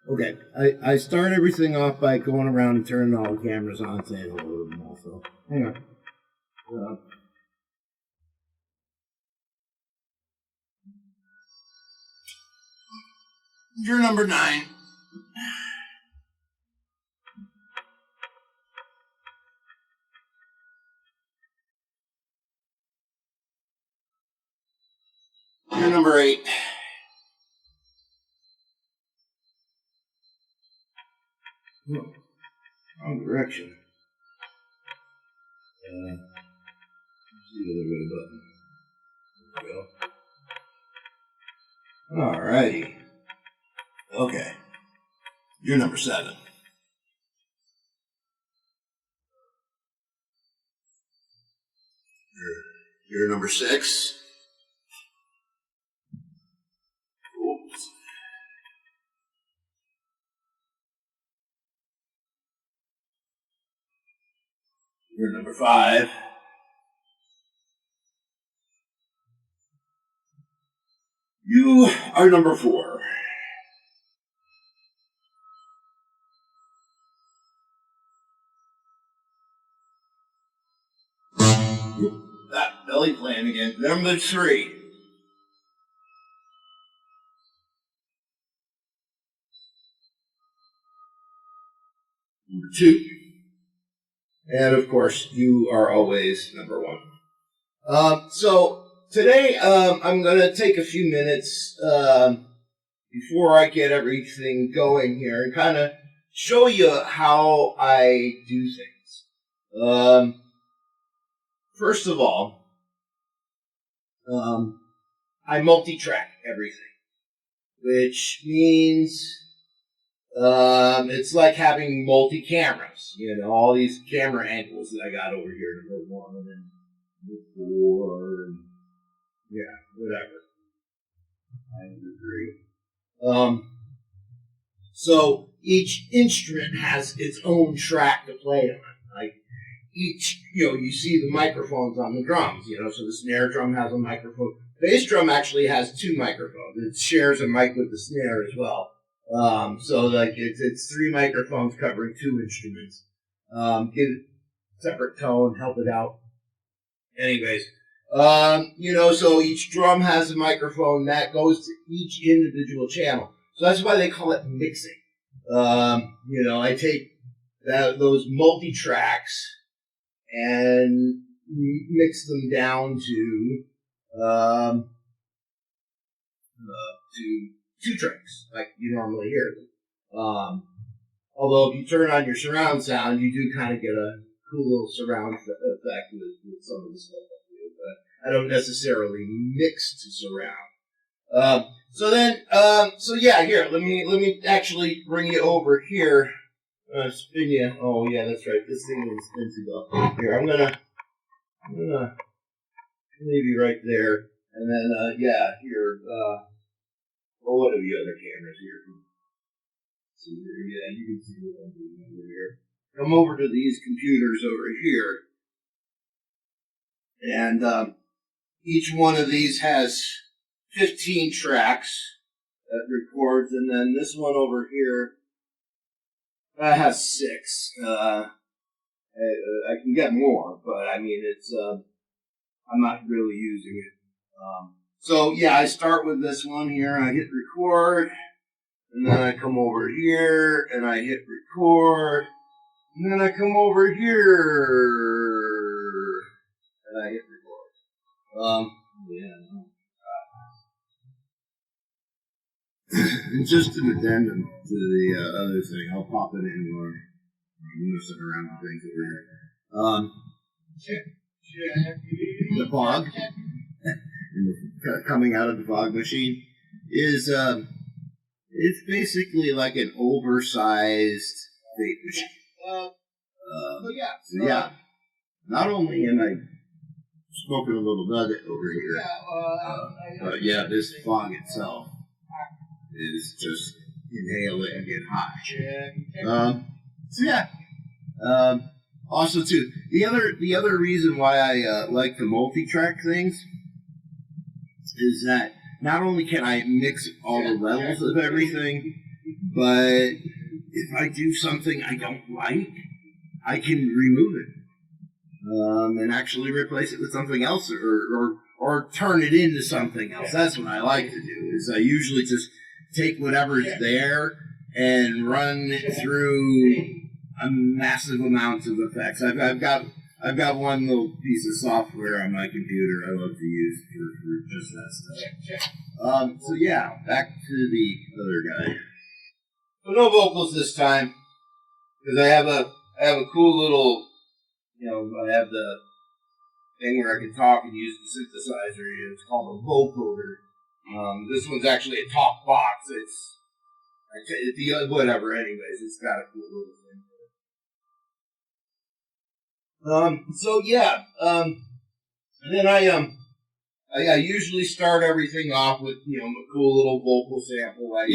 Okay, I start everything off by going around and turning all the cameras on, saying hello to them also. Hang on. You're number 9. You're number 8. Oh, wrong direction. See the other way button. There we go. Alrighty. Okay. You're number 7. You're number 6. Oops. You're number 5. You are number 4. That belly playing again. Number 3. Number 2. And of course, you are always number 1. So today, I'm going to take a few minutes before I get everything going here and kind of show you how I do things. First of all, I multi-track everything, which means it's like having multi-cameras. You know, all these camera angles that I got over here, number 1 and number 4, and yeah, whatever. I agree. So each instrument has its own track to play on. Like each, you see the microphones on the drums, so the snare drum has a microphone. Bass drum actually has 2 microphones. It shares a mic with the snare as well. So like it's 3 microphones covering 2 instruments. Give it separate tone, help it out. Anyways, so each drum has a microphone that goes to each individual channel. So that's why they call it mixing. I take those multi-tracks and mix them down to 2 tracks, like you normally hear them. Although if you turn on your surround sound, you do kind of get a cool little surround effect with some of the stuff I do, but I don't necessarily mix to surround. So here, let me actually bring you over here. Spin you. Oh yeah, that's right. This thing is spin to go. Here, I'm gonna leave you right there, and then here. What are the other cameras here? See here, yeah, you can see what I'm doing over here. Come over to these computers over here, and each one of these has 15 tracks that records, and then this one over here has 6. I can get more, but I mean it's I'm not really using it. So yeah, I start with this one here. I hit record, and then I come over here, and I hit record, and then I come over here, and I hit record. It's just an addendum to the other thing. I'll pop it in more. I'm messing around with things over here. The fog, coming out of the fog machine, is it's basically like an oversized vape machine. So yeah, not only am I smoking a little nugget over here, but yeah, this fog itself is just inhaling and get high. Also, too, the other reason why I like the multi-track things is that not only can I mix all the levels of everything, But if I do something I don't like, I can remove it and actually replace it with something else, or turn it into something else. That's what I like to do. Is I usually just take whatever's there and run it through a massive amount of effects. I've got one little piece of software on my computer I love to use for just that stuff. So yeah, back to the other guy. So no vocals this time because I have a cool little, I have the thing where I can talk and use the synthesizer. It's called a vocoder. This one's actually a talk box. It's whatever. Anyways, it's got a cool little thing. So yeah. And then I usually start everything off with a cool little vocal sample like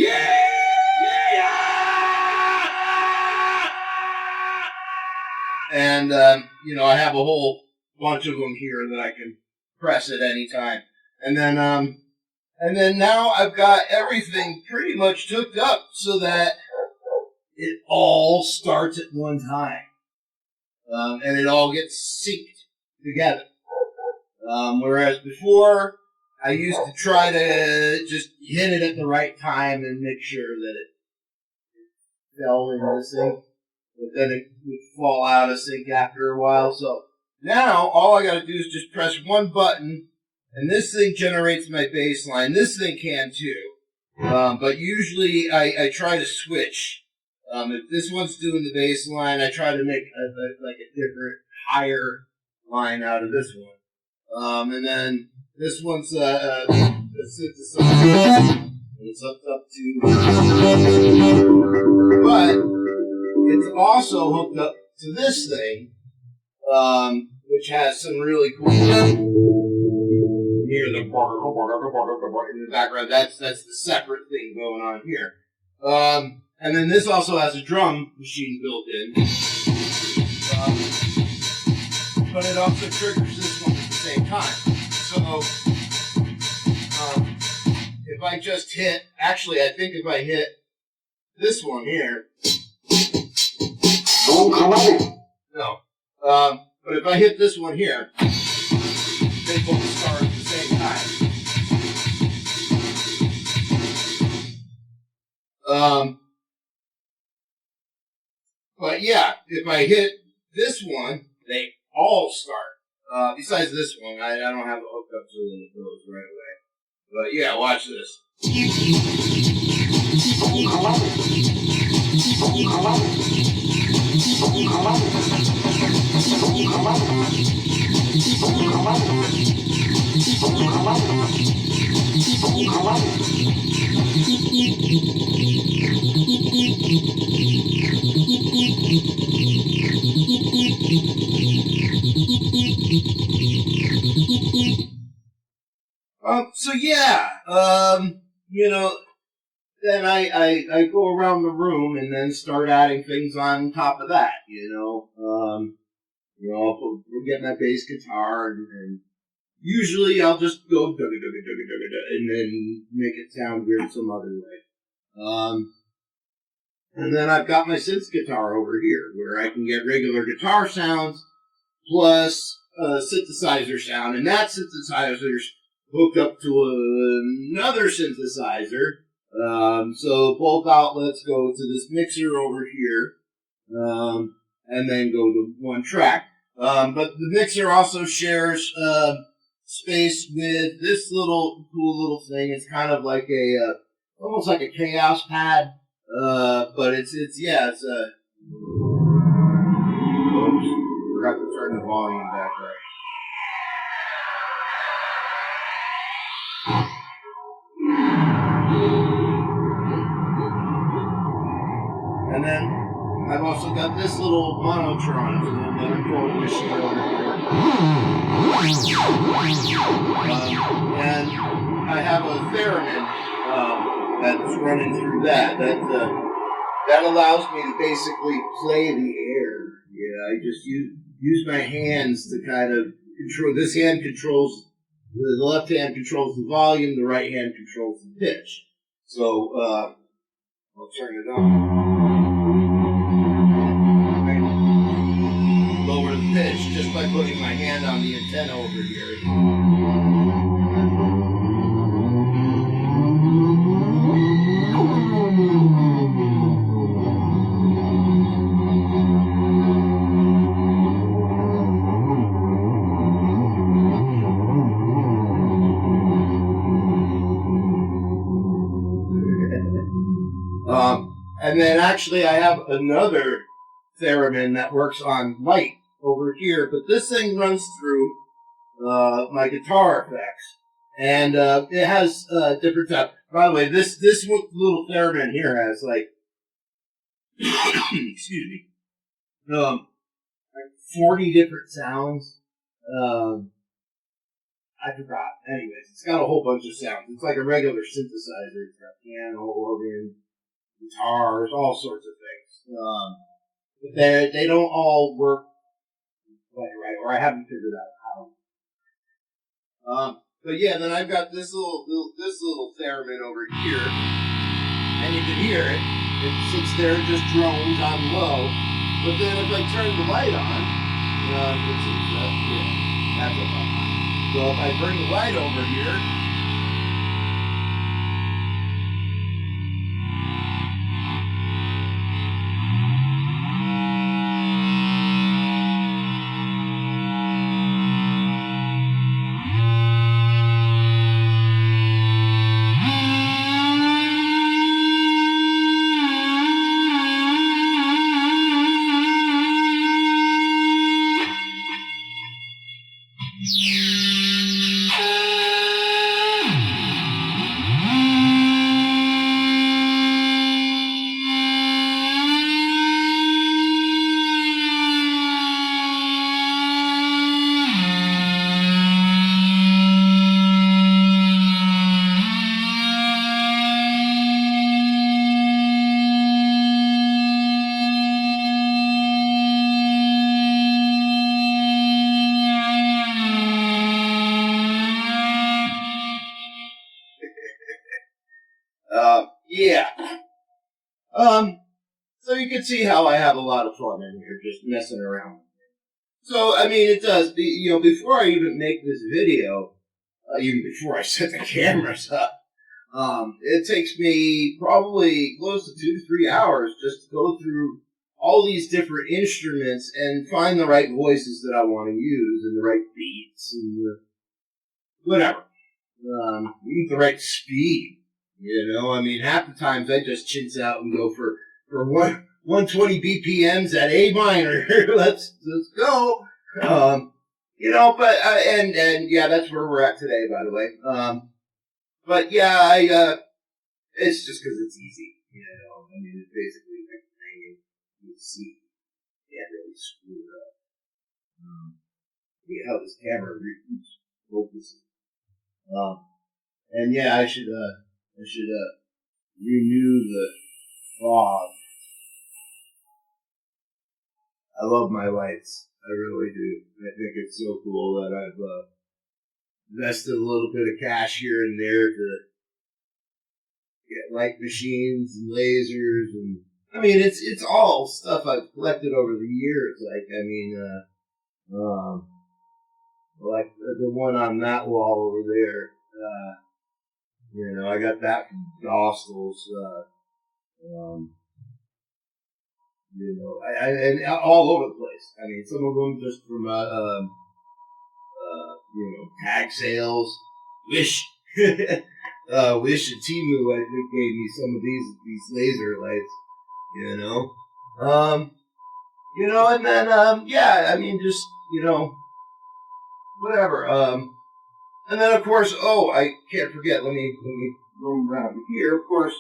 and I have a whole bunch of them here that I can press at any time, and then now I've got everything pretty much hooked up so that it all starts at one time, and it all gets synced together. Whereas before, I used to try to just hit it at the right time and make sure that it fell into sync, but then it would fall out of sync after a while. So now all I got to do is just press one button, and this thing generates my bass line. This thing can too, but usually I try to switch. If this one's doing the bass line, I try to make a different higher line out of this one. And then this one's a synthesizer. It's hooked up to, but it's also hooked up to this thing, which has some really cool. Hear the in the background. That's the separate thing going on here. And then this also has a drum machine built in, but it also triggers this one at the same time. So if I just hit, actually, I think if I hit this one here, no, but if I hit this one here, they both start at the same time. But yeah, if I hit this one, they all start. Besides this one, I don't have it hooked up so that it goes right away. But yeah, watch this. So yeah, then I go around the room and then start adding things on top of that, I'll get my bass guitar and usually I'll just go and then make it sound weird some other way. And then I've got my synth guitar over here where I can get regular guitar sounds plus synthesizer sound, and that synthesizer's hooked up to another synthesizer. So both outlets go to this mixer over here, and then go to one track. But the mixer also shares space with this little cool little thing. It's kind of like almost like a chaos pad, but it's a. Oops, forgot to turn the volume back up. And then I've also got this little monotron, another control machine over here. And I have a theremin that's running through that. That allows me to basically play the air. Yeah, I just use my hands to kind of control. This hand controls, the left hand controls the volume, the right hand controls the pitch. So I'll turn it on. Right. Lower the pitch just by putting my hand on the antenna over here. And then actually I have another theremin that works on light over here, but this thing runs through my guitar effects. And it has different stuff. By the way, this little theremin here has like, excuse me, like 40 different sounds. I forgot. Anyways, it's got a whole bunch of sounds. It's like a regular synthesizer. It's got piano, organ, guitars, all sorts of things. But they don't all work quite right, or I haven't figured out how. But yeah, then I've got this little theremin over here, and you can hear it. It sits there, and just drones on low. But then if I turn the light on, that's what I'm on. So if I bring the light over here. Yeah. So you can see how I have a lot of fun in here, just messing around. So, I mean, it does. Before I even make this video, even before I set the cameras up, it takes me probably close to 2 to 3 hours just to go through all these different instruments and find the right voices that I want to use and the right beats and whatever. Even the right speed. I mean, half the times I just chintz out and go for 120 BPMs at A minor. let's go. But and yeah, that's where we're at today, by the way. But yeah, it's just because it's easy. I mean, it's basically like hanging with C. Can't really screw it up. See how this camera focuses. And yeah, I should renew the fog. I love my lights. I really do. I think it's so cool that I've invested a little bit of cash here and there to get light machines and lasers, and I mean it's all stuff I've collected over the years. Like the one on that wall over there. I got that from Dostals. And all over the place. I mean, some of them just from tag sales. Wish, Wish and Temu, I think, gave me some of these laser lights. And then yeah, I mean, just whatever. And then of course, I can't forget. Let me roam around here. Of course,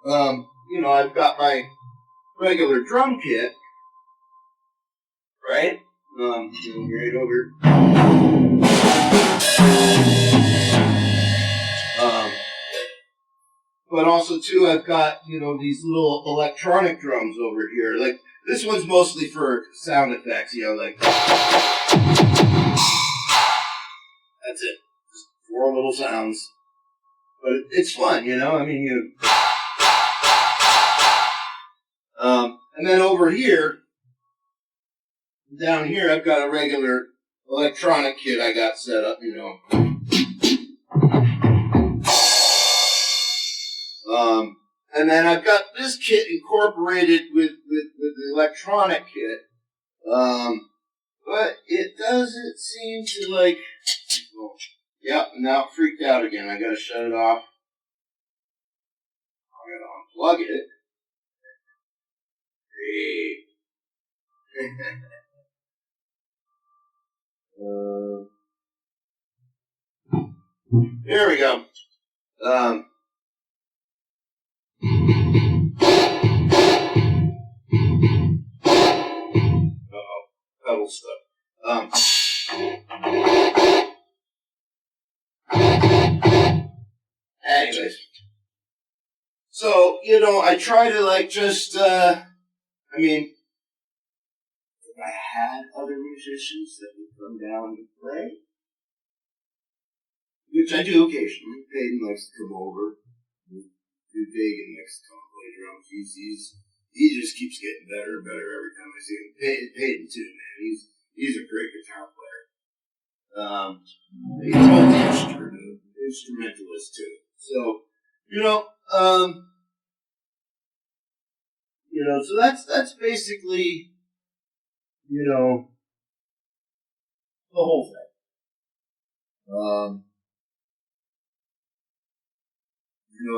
I've got my regular drum kit, right? Right over. But also too, I've got these little electronic drums over here. Like this one's mostly for sound effects. Like that's it. Just 4 little sounds, but it's fun. I mean, And then over here, down here, I've got a regular electronic kit I got set up, you know. And then I've got this kit incorporated with the electronic kit. But it doesn't seem to like. Oh, yeah, now it freaked out again. I gotta shut it off. I gotta unplug it. There we go. Pedal stuff. Anyways. So, you know, I try to like just, I mean, if I had other musicians that would come down and play, which I do occasionally, Peyton likes to come over. Dagan likes to come play drums. He just keeps getting better and better every time I see him. Peyton too, man. He's a great guitar player. He's an instrumentalist too. So, so that's basically, the whole thing.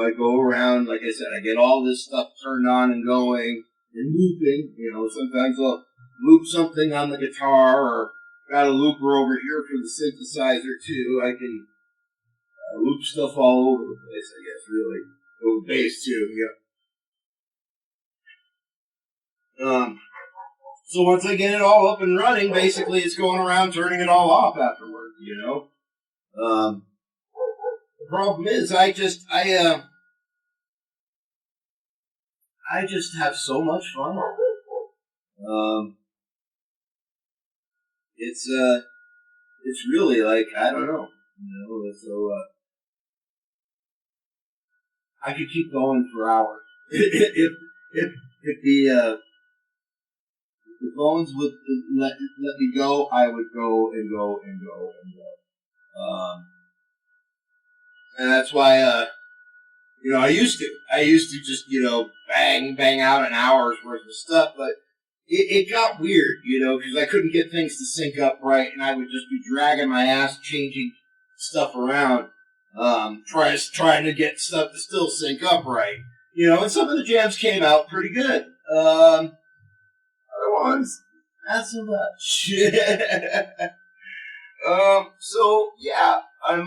I go around, like I said, I get all this stuff turned on and going and looping. Sometimes I'll loop something on the guitar, or got a looper over here for the synthesizer too. I can loop stuff all over the place, I guess, really. Over bass too, yeah. So once I get it all up and running, basically it's going around turning it all off afterward, The problem is I just have so much fun. It's really like, I don't know, so I could keep going for hours. if the phones would let me go, I would go and go and go and go. And that's why, I used to just, bang out an hour's worth of stuff, but it got weird, because I couldn't get things to sync up right, and I would just be dragging my ass, changing stuff around, trying to get stuff to still sync up right, and some of the jams came out pretty good. Other ones, not so much. So yeah, I'm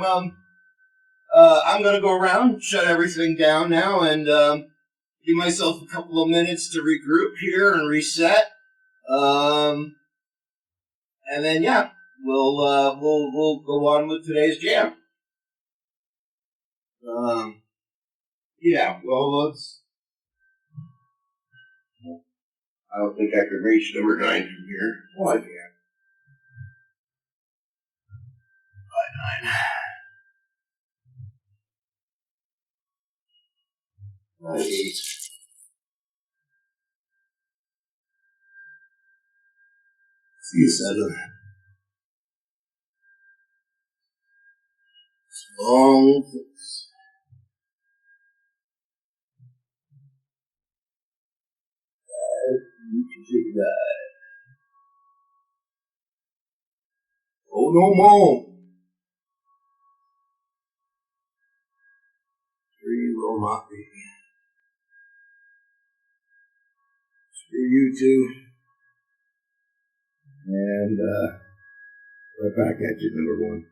gonna go around, shut everything down now, and give myself a couple of minutes to regroup here and reset. And then yeah, we'll go on with today's jam. Yeah, well, let's. I don't think I can reach number 9 from here. Well, I can. 9, 8. C7. Long 6. Oh, no more. 3 will not be. Screw you two. And right back at you, number 1.